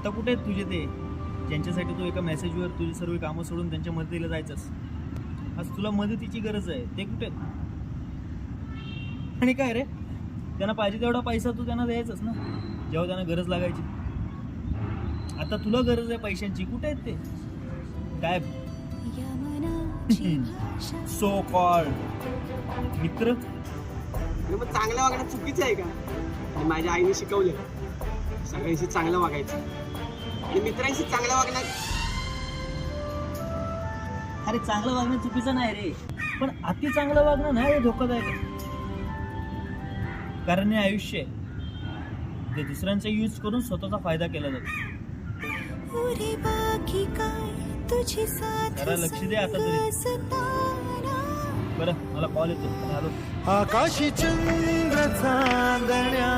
आता कुठे आहेत तुझे ते ज्यांच्यासाठी तू एका मेसेजवर तुझी सर्व कामं सोडून त्यांच्या मदतीला जायचंस? आज तुला मदतीची गरज आहे, ते कुठे आहेत? आणि काय रे, त्यांना पाहिजे तेवढा पैसा तू त्यांना द्यायचाच ना जेव्हा त्यांना गरज लागायची. आता तुला गरज आहे पैशांची, कुठे आहेत ते? काय सो कॉल्ड मित्र? मग चांगलं वागणं चुकीचं आहे का? आणि माझ्या आईने शिकवलं सगळ्यांशी चांगलं वागायचं आणि मित्रांशी चांगलं वागणार. अरे चांगलं वागणं चुकीचं नाही रे, पण अति चांगलं वागणं नाही हे धोकादायक आहे. कारण हे आयुष्य आहे ते दुसऱ्यांचा यूज करून स्वतःचा फायदा केला जातो. जरा लक्ष दे आता तरी. बरं मला कॉल येतो, आलो. आकाशी चंद्र चांदण्या